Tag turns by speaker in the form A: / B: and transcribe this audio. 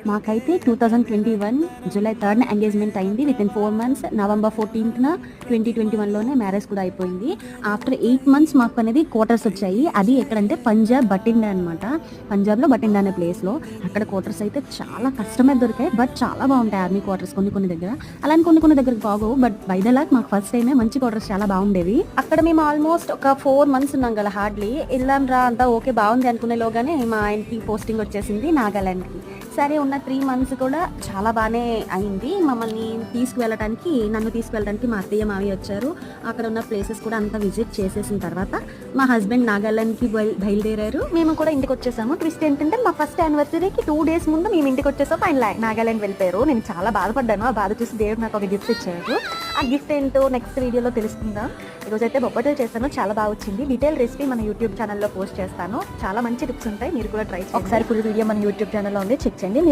A: మాకైతే 2021 July 3 engagement అయింది. Within 4 months November 14న 2021లోనే marriage కూడా అయిపోయింది. ఆఫ్టర్ 8 మంత్స్ మాకు అనేది క్వార్టర్స్ వచ్చాయి. అది ఎక్కడంటే పంజాబ్ బటిండా అనమాట. పంజాబ్లో బటిండా అనే ప్లేస్లో అక్కడ క్వార్టర్స్ అయితే చాలా కష్టమే దొరికాయి. బట్ చాలా బాగుంటాయి ఆర్మీ క్వార్టర్స్ కొన్ని దగ్గర. అలానే కొన్ని దగ్గరకు బాగోవు. బట్ బై ద లక్ మాకు ఫస్ట్ టైమే మంచి క్వార్టర్స్ చాలా బాగుండేవి. అక్కడ మేము ఆల్మోస్ట్ ఒక 4 మంత్స్ ఉన్నాం కదా హార్డ్లీ. వెళ్ళాం రా అంతా ఓకే బాగుంది అనుకునేలోగానే మా ఆయనకి పోస్టింగ్ వచ్చేసింది నాగాలాండ్కి. సరే ఉన్న 3 మంత్స్ కూడా చాలా బాగానే అయింది. మమ్మల్ని నన్ను తీసుకువెళ్ళడానికి మా అత్తయ్య మావయ్య వచ్చారు. అక్కడ ఉన్న ప్లేసెస్ కూడా అంతా విజిట్ చేసేసిన తర్వాత మా హస్బెండ్ నాగాలాండ్కి బయలుదేరారు. మేము కూడా ఇంటికి వచ్చేసాము. ట్విస్ట్ ఏంటంటే మా ఫస్ట్ యానివర్సరీకి 2 days ముందు మేము ఇంటికి వచ్చేసాము. ఆయన నాగాలాండ్ వెళ్ళిపోయారు. నేను చాలా బాధపడ్డాను. ఆ బాధ చూసి దేవుడు నాకు ఒక గిఫ్ట్ ఇచ్చారు. ఆ గిఫ్ట్ ఏంటో నెక్స్ట్ వీడియోలో తెలుసుకుందాం. ఈరోజైతే బొబ్బట్లు చేస్తాను, చాలా బాగా వచ్చింది. డీటెయిల్ రెసిపీ మన యూట్యూబ్ ఛానల్లో పోస్ట్ చేస్తాను. చాలా మంచి టిప్స్ ఉంటాయి, మీరు కూడా ట్రై చేయండి. ఒకసారి ఫుల్ వీడియో మన యూట్యూబ్ ఛానల్లో ఉంది, చెక్ చేయండి.